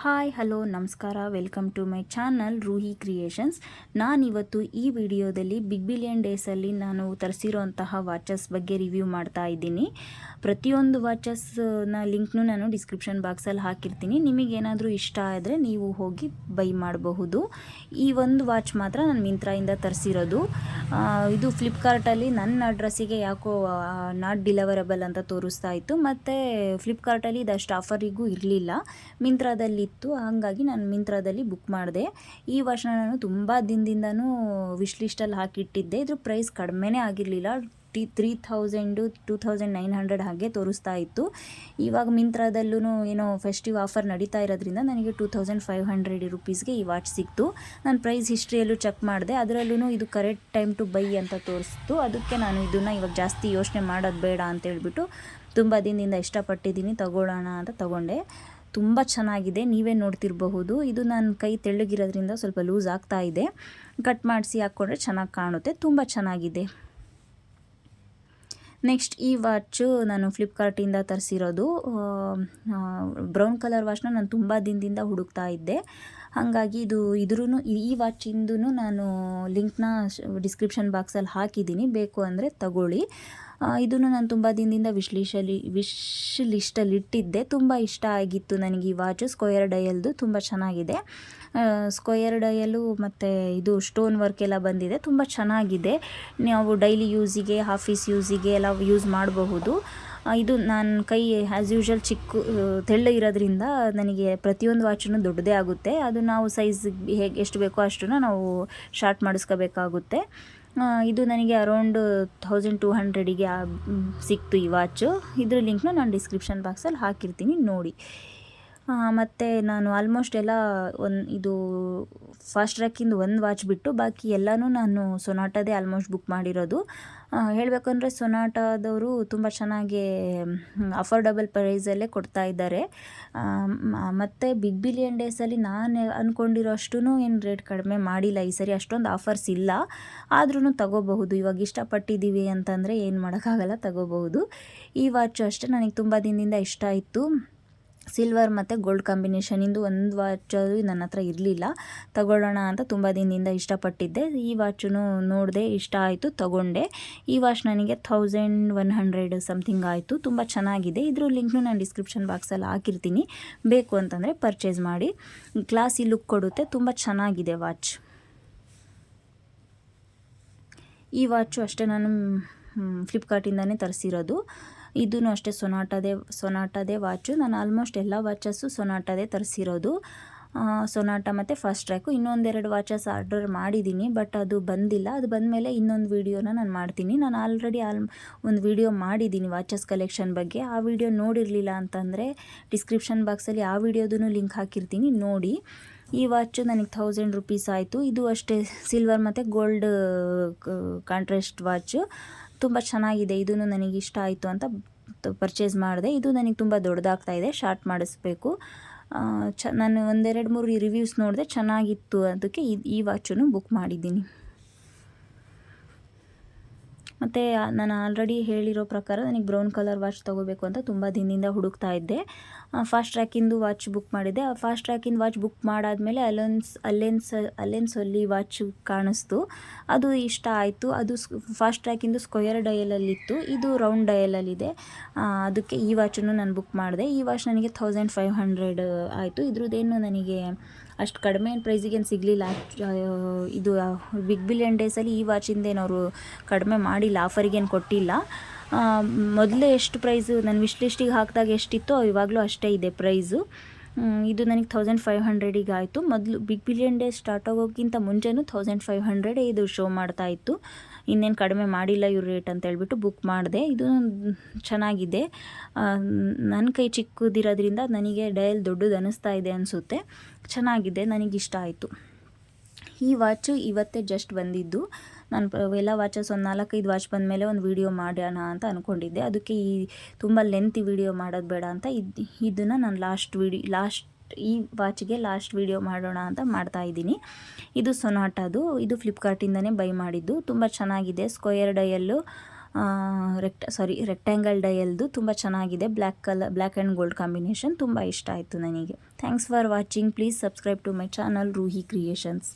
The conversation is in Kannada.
ಹಾಯ್ ಹಲೋ ನಮಸ್ಕಾರ, welcome to my channel Ruhi creations. ನಾನಿವತ್ತು ಈ ವಿಡಿಯೋದಲ್ಲಿ ಬಿಗ್ ಬಿಲಿಯನ್ ಡೇಸಲ್ಲಿ ನಾನು ತರಿಸಿರೋಂತಹ ವಾಚಸ್ ಬಗ್ಗೆ ರಿವ್ಯೂ ಮಾಡ್ತಾ ಇದ್ದೀನಿ. ಪ್ರತಿಯೊಂದು ವಾಚಸ್ನ ಲಿಂಕ್ನು ನಾನು ಡಿಸ್ಕ್ರಿಪ್ಷನ್ ಬಾಕ್ಸಲ್ಲಿ ಹಾಕಿರ್ತೀನಿ. ನಿಮಗೇನಾದರೂ ಇಷ್ಟ ಆದರೆ ನೀವು ಹೋಗಿ ಬೈ ಮಾಡಬಹುದು. ಈ ಒಂದು ವಾಚ್ ಮಾತ್ರ ನಾನು ಮಿಂತ್ರಾಯಿಂದ ತರಿಸಿರೋದು. ಇದು ಫ್ಲಿಪ್ಕಾರ್ಟಲ್ಲಿ ನನ್ನ ಅಡ್ರೆಸ್ಸಿಗೆ ಯಾಕೋ ನಾಟ್ ಡಿಲಿವರಬಲ್ ಅಂತ ತೋರಿಸ್ತಾ ಇತ್ತು. ಮತ್ತು ಫ್ಲಿಪ್ಕಾರ್ಟಲ್ಲಿ ಇದಷ್ಟು ಆಫರಿಗೂ ಇರಲಿಲ್ಲ, ಮಿಂತ್ರಾದಲ್ಲಿ ಇತ್ತು. ಹಾಗಾಗಿ ನಾನು ಮಿಂತ್ರಾದಲ್ಲಿ ಬುಕ್ ಮಾಡಿದೆ. ಈ ವಾಚ್ನ ನಾನು ತುಂಬ ದಿನದಿಂದನೂ ವಿಶ್ ಲಿಸ್ಟಲ್ಲಿ ಹಾಕಿಟ್ಟಿದ್ದೆ. ಇದ್ರ ಪ್ರೈಸ್ ಕಡಿಮೆನೇ ಆಗಿರಲಿಲ್ಲ. 3000 2900 ಹಾಗೆ ತೋರಿಸ್ತಾ ಇತ್ತು. ಇವಾಗ ಮಿಂತ್ರಾದಲ್ಲೂ ಏನೋ ಫೆಸ್ಟಿವ್ ಆಫರ್ ನಡೀತಾ ಇರೋದ್ರಿಂದ ನನಗೆ 2500 ರುಪೀಸ್ಗೆ ಈ ವಾಚ್ ಸಿಕ್ತು. ನಾನು ಪ್ರೈಸ್ ಹಿಸ್ಟ್ರಿಯಲ್ಲೂ ಚೆಕ್ ಮಾಡಿದೆ, ಅದರಲ್ಲೂ ಇದು ಕರೆಕ್ಟ್ ಟೈಮ್ ಟು ಬೈ ಅಂತ ತೋರಿಸ್ತು. ಅದಕ್ಕೆ ನಾನು ಇದನ್ನು ಇವಾಗ ಜಾಸ್ತಿ ಯೋಚನೆ ಮಾಡೋದು ಬೇಡ ಅಂತೇಳ್ಬಿಟ್ಟು ತುಂಬ ದಿನದಿಂದ ಇಷ್ಟಪಟ್ಟಿದ್ದೀನಿ, ತಗೊಳ್ಳೋಣ ಅಂತ ತಗೊಂಡೆ. ತುಂಬ ಚೆನ್ನಾಗಿದೆ, ನೀವೇ ನೋಡ್ತಿರಬಹುದು. ಇದು ನನ್ನ ಕೈ ತೆಳ್ಳಗಿರೋದ್ರಿಂದ ಸ್ವಲ್ಪ ಲೂಸ್ ಆಗ್ತಾ ಇದೆ. ಕಟ್ ಮಾಡಿಸಿ ಹಾಕ್ಕೊಂಡ್ರೆ ಚೆನ್ನಾಗಿ ಕಾಣುತ್ತೆ, ತುಂಬ ಚೆನ್ನಾಗಿದೆ. ನೆಕ್ಸ್ಟ್ ಈ ವಾಚು ನಾನು ಫ್ಲಿಪ್ಕಾರ್ಟಿಂದ ತರಿಸಿರೋದು. ಬ್ರೌನ್ ಕಲರ್ ವಾಚ್ನ ನಾನು ತುಂಬ ದಿನದಿಂದ ಹುಡುಕ್ತಾ ಇದ್ದೆ. ಹಾಗಾಗಿ ಈ ವಾಚಿಂದು ನಾನು ಲಿಂಕ್ನ ಡಿಸ್ಕ್ರಿಪ್ಷನ್ ಬಾಕ್ಸಲ್ಲಿ ಹಾಕಿದ್ದೀನಿ, ಬೇಕು ಅಂದರೆ ತಗೊಳ್ಳಿ. ಇದನ್ನು ನಾನು ತುಂಬ ದಿನದಿಂದ ವಿಶ್ ಲಿಸ್ಟಲ್ಲಿ ಇಟ್ಟಿದ್ದೆ. ತುಂಬ ಇಷ್ಟ ಆಗಿತ್ತು ನನಗೆ ಈ ವಾಚು. ಸ್ಕ್ವೇರ್ ಡಯಲ್ದು ತುಂಬ ಚೆನ್ನಾಗಿದೆ. ಸ್ಕ್ವೇರ್ ಡಯಲು ಮತ್ತು ಇದು ಸ್ಟೋನ್ ವರ್ಕ್ ಎಲ್ಲ ಬಂದಿದೆ, ತುಂಬ ಚೆನ್ನಾಗಿದೆ. ನಾವು ಡೈಲಿ ಯೂಸಿಗೆ, ಆಫೀಸ್ ಯೂಸಿಗೆ ಎಲ್ಲ ಯೂಸ್ ಮಾಡಬಹುದು. ಇದು ನನ್ನ ಕೈ ಆ್ಯಸ್ ಯೂಶ್ವಲ್ ತೆಳ್ಳ ಇರೋದ್ರಿಂದ ನನಗೆ ಪ್ರತಿಯೊಂದು ವಾಚನ್ನು ದೊಡ್ಡದೇ ಆಗುತ್ತೆ. ಅದು ನಾವು ಸೈಜ್ ಎಷ್ಟು ಬೇಕೋ ಅಷ್ಟನ್ನು ನಾವು ಶಾರ್ಟ್ ಮಾಡಿಸ್ಕೋಬೇಕಾಗುತ್ತೆ. ಇದು ನನಗೆ ಅರೌಂಡ್ 1200ಗೆ ಸಿಕ್ತು ಈ ವಾಚು. ಇದ್ರ ಲಿಂಕ್ನ ನಾನು ಡಿಸ್ಕ್ರಿಪ್ಷನ್ ಬಾಕ್ಸಲ್ಲಿ ಹಾಕಿರ್ತೀನಿ, ನೋಡಿ. ಮತ್ತು ನಾನು ಆಲ್ಮೋಸ್ಟ್ ಎಲ್ಲ ಇದು ಫಾಸ್ಟ್ ಟ್ರ್ಯಾಕಿಂದು ಒಂದು ವಾಚ್ ಬಿಟ್ಟು ಬಾಕಿ ಎಲ್ಲನೂ ನಾನು ಸೊನಾಟದೇ ಆಲ್ಮೋಸ್ಟ್ ಬುಕ್ ಮಾಡಿರೋದು. ಹೇಳಬೇಕಂದ್ರೆ ಸೊನಾಟದವರು ತುಂಬ ಚೆನ್ನಾಗಿ ಅಫೋರ್ಡಬಲ್ ಪ್ರೈಸಲ್ಲೇ ಕೊಡ್ತಾ ಇದ್ದಾರೆ. ಮತ್ತು ಬಿಗ್ ಬಿಲಿಯನ್ ಡೇಸಲ್ಲಿ ನಾನು ಅಂದ್ಕೊಂಡಿರೋ ಅಷ್ಟೂ ಏನು ರೇಟ್ ಕಡಿಮೆ ಮಾಡಿಲ್ಲ ಈ ಸರಿ. ಅಷ್ಟೊಂದು ಆಫರ್ಸ್ ಇಲ್ಲ, ಆದ್ರೂ ತಗೋಬಹುದು. ಇವಾಗ ಇಷ್ಟಪಟ್ಟಿದ್ದೀವಿ ಅಂತಂದರೆ ಏನು ಮಾಡೋಕ್ಕಾಗಲ್ಲ, ತಗೋಬಹುದು. ಈ ವಾಚು ಅಷ್ಟೇ ನನಗೆ ತುಂಬ ದಿನದಿಂದ ಇಷ್ಟ ಇತ್ತು. ಸಿಲ್ವರ್ ಮತ್ತು ಗೋಲ್ಡ್ ಕಾಂಬಿನೇಷನಿಂದು ಒಂದು ವಾಚು ನನ್ನ ಹತ್ರ ಇರಲಿಲ್ಲ, ತಗೊಳ್ಳೋಣ ಅಂತ ತುಂಬ ದಿನದಿಂದ ಇಷ್ಟಪಟ್ಟಿದ್ದೆ. ಈ ವಾಚನ್ನು ನೋಡಿದೆ, ಇಷ್ಟ ಆಯಿತು, ತಗೊಂಡೆ. ಈ ವಾಚ್ ನನಗೆ 1100 ಸಮಥಿಂಗ್ ಆಯಿತು. ತುಂಬ ಚೆನ್ನಾಗಿದೆ. ಇದ್ರ ಲಿಂಕ್ನು ನಾನು ಡಿಸ್ಕ್ರಿಪ್ಷನ್ ಬಾಕ್ಸಲ್ಲಿ ಹಾಕಿರ್ತೀನಿ, ಬೇಕು ಅಂತಂದರೆ ಪರ್ಚೇಸ್ ಮಾಡಿ. ಗ್ಲಾಸಿ ಲುಕ್ ಕೊಡುತ್ತೆ, ತುಂಬ ಚೆನ್ನಾಗಿದೆ ವಾಚ್. ಈ ವಾಚು ಅಷ್ಟೇ ನಾನು ಫ್ಲಿಪ್ಕಾರ್ಟಿಂದನೇ ತರಿಸಿರೋದು. ಇದೂ ಅಷ್ಟೇ ಸೊನಾಟದೇ ವಾಚು. ನಾನು ಆಲ್ಮೋಸ್ಟ್ ಎಲ್ಲ ವಾಚಸ್ಸು ಸೊನಾಟದೇ ತರಿಸಿರೋದು. ಸೊನಾಟ ಮತ್ತು ಫಾಸ್ಟ್ ಟ್ರ್ಯಾಕು. ಇನ್ನೊಂದೆರಡು ವಾಚಸ್ ಆರ್ಡರ್ ಮಾಡಿದ್ದೀನಿ, ಬಟ್ ಅದು ಬಂದಿಲ್ಲ. ಅದು ಬಂದಮೇಲೆ ಇನ್ನೊಂದು ವೀಡಿಯೋನ ನಾನು ಮಾಡ್ತೀನಿ. ನಾನು ಆಲ್ರೆಡಿ ಒಂದು ವೀಡಿಯೋ ಮಾಡಿದ್ದೀನಿ ವಾಚಸ್ ಕಲೆಕ್ಷನ್ ಬಗ್ಗೆ. ಆ ವಿಡಿಯೋ ನೋಡಿರಲಿಲ್ಲ ಅಂತಂದರೆ ಡಿಸ್ಕ್ರಿಪ್ಷನ್ ಬಾಕ್ಸಲ್ಲಿ ಆ ವಿಡಿಯೋದೂ ಲಿಂಕ್ ಹಾಕಿರ್ತೀನಿ, ನೋಡಿ. ಈ ವಾಚು ನನಗೆ 1000 ರುಪೀಸ್ ಆಯಿತು. ಇದು ಅಷ್ಟೇ ಸಿಲ್ವರ್ ಮತ್ತು ಗೋಲ್ಡ್ ಕಾಂಟ್ರಾಸ್ಟ್ ವಾಚು. ತುಂಬ ಚೆನ್ನಾಗಿದೆ. ಇದೂ ನನಗೆ ಇಷ್ಟ ಆಯಿತು ಅಂತ ಪರ್ಚೇಸ್ ಮಾಡಿದೆ. ಇದು ನನಗೆ ತುಂಬ ದೊಡ್ಡದಾಗ್ತಾ ಇದೆ, ಶಾರ್ಟ್ ಮಾಡಿಸ್ಬೇಕು. ನಾನು 1-2-3 ರಿವ್ಯೂಸ್ ನೋಡಿದೆ, ಚೆನ್ನಾಗಿತ್ತು. ಅದಕ್ಕೆ ಈ ವಾಚನ್ನು ಬುಕ್ ಮಾಡಿದ್ದೀನಿ. ಮತ್ತು ನಾನು ಆಲ್ರೆಡಿ ಹೇಳಿರೋ ಪ್ರಕಾರ ನನಗೆ ಬ್ರೌನ್ ಕಲರ್ ವಾಚ್ ತೊಗೋಬೇಕು ಅಂತ ತುಂಬ ದಿನದಿಂದ ಹುಡುಕ್ತಾ ಇದ್ದೆ. ಫಾಸ್ಟ್ ಟ್ರ್ಯಾಕಿಂದು ವಾಚ್ ಬುಕ್ ಮಾಡಿದ್ದೆ. ಆ ಫಾಸ್ಟ್ ಟ್ರ್ಯಾಕಿಂದು ವಾಚ್ ಬುಕ್ ಮಾಡಾದಮೇಲೆ ಅಲೆನ್ಸಲ್ಲಿ ವಾಚ್ ಕಾಣಿಸ್ತು, ಅದು ಇಷ್ಟ ಆಯಿತು. ಅದು ಫಾಸ್ಟ್ ಟ್ರ್ಯಾಕಿಂದು ಸ್ಕ್ವೇರ್ ಡಯಲಲ್ಲಿತ್ತು, ಇದು ರೌಂಡ್ ಡಯಲಲ್ಲಿದೆ. ಅದಕ್ಕೆ ಈ ವಾಚನ್ನು ನಾನು ಬುಕ್ ಮಾಡಿದೆ. ಈ ವಾಚ್ ನನಗೆ 1500 ಆಯಿತು. ಇದ್ರದ್ದೇನು ನನಗೆ ಅಷ್ಟು ಕಡಿಮೆ ಪ್ರೈಸಿಗೇನು ಸಿಗಲಿಲ್ಲ. ಇದು ಬಿಗ್ ಬಿಲಿಯನ್ ಡೇಸಲ್ಲಿ ಈ ವಾಚಿಂದೇನವರು ಕಡಿಮೆ ಮಾಡಿಲ್ಲ, ಆಫರಿಗೇನು ಕೊಟ್ಟಿಲ್ಲ. ಮೊದಲೇ ಎಷ್ಟು ಪ್ರೈಸು ನನ್ನ ವಿಶ್ ಲಿಸ್ಟಿಗೆ ಹಾಕಿದಾಗ ಎಷ್ಟಿತ್ತೋ ಇವಾಗಲೂ ಅಷ್ಟೇ ಇದೆ ಪ್ರೈಸು. ಇದು ನನಗೆ 1500ಗೆ ಆಯಿತು. ಮೊದಲು ಬಿಗ್ ಬಿಲಿಯನ್ ಡೇ ಸ್ಟಾರ್ಟ್ ಆಗೋಕ್ಕಿಂತ ಮುಂಚೆನೂ 1500 ಇದು ಶೋ ಮಾಡ್ತಾಯಿತ್ತು. ಇನ್ನೇನು ಕಡಿಮೆ ಮಾಡಿಲ್ಲ ಇವ್ರ ರೇಟ್ ಅಂತ ಹೇಳ್ಬಿಟ್ಟು ಬುಕ್ ಮಾಡಿದೆ. ಇದು ಚೆನ್ನಾಗಿದೆ. ನನ್ನ ಕೈ ಚಿಕ್ಕದಿರೋದ್ರಿಂದ ನನಗೆ ಡಯಲ್ ದೊಡ್ಡದು ಅನ್ನಿಸ್ತಾ ಇದೆ ಅನಿಸುತ್ತೆ. ಚೆನ್ನಾಗಿದೆ, ನನಗಿಷ್ಟ ಆಯಿತು. ಈ ವಾಚು ಇವತ್ತೇ ಜಸ್ಟ್ ಬಂದಿದ್ದು. ನಾನು ಎಲ್ಲ ವಾಚಸ್ ಒಂದು 4-5 ವಾಚ್ ಬಂದಮೇಲೆ ಒಂದು ವೀಡಿಯೋ ಮಾಡೋಣ ಅಂತ ಅಂದ್ಕೊಂಡಿದ್ದೆ. ಅದಕ್ಕೆ ತುಂಬ ಲೆಂತಿ ವೀಡಿಯೋ ಮಾಡೋದು ಬೇಡ ಅಂತ ಇದನ್ನು ನಾನು ಈ ವಾಚಿಗೆ ಲಾಸ್ಟ್ ವೀಡಿಯೋ ಮಾಡೋಣ ಅಂತ ಮಾಡ್ತಾಯಿದ್ದೀನಿ. ಇದು ಸೊನಾಟದು. ಇದು ಫ್ಲಿಪ್ಕಾರ್ಟಿಂದನೇ ಬೈ ಮಾಡಿದ್ದು. ತುಂಬ ಚೆನ್ನಾಗಿದೆ. ಸ್ಕ್ವೇರ್ ಡಯಲ್ಲು ರೆಕ್ಟ್ಯಾಂಗಲ್ ಡಯಲ್ದು ತುಂಬ ಚೆನ್ನಾಗಿದೆ. ಬ್ಲ್ಯಾಕ್ ಆ್ಯಂಡ್ ಗೋಲ್ಡ್ ಕಾಂಬಿನೇಷನ್ ತುಂಬ ಇಷ್ಟ ಆಯಿತು ನನಗೆ. Thanks for watching. Please subscribe to my channel Ruhi creations.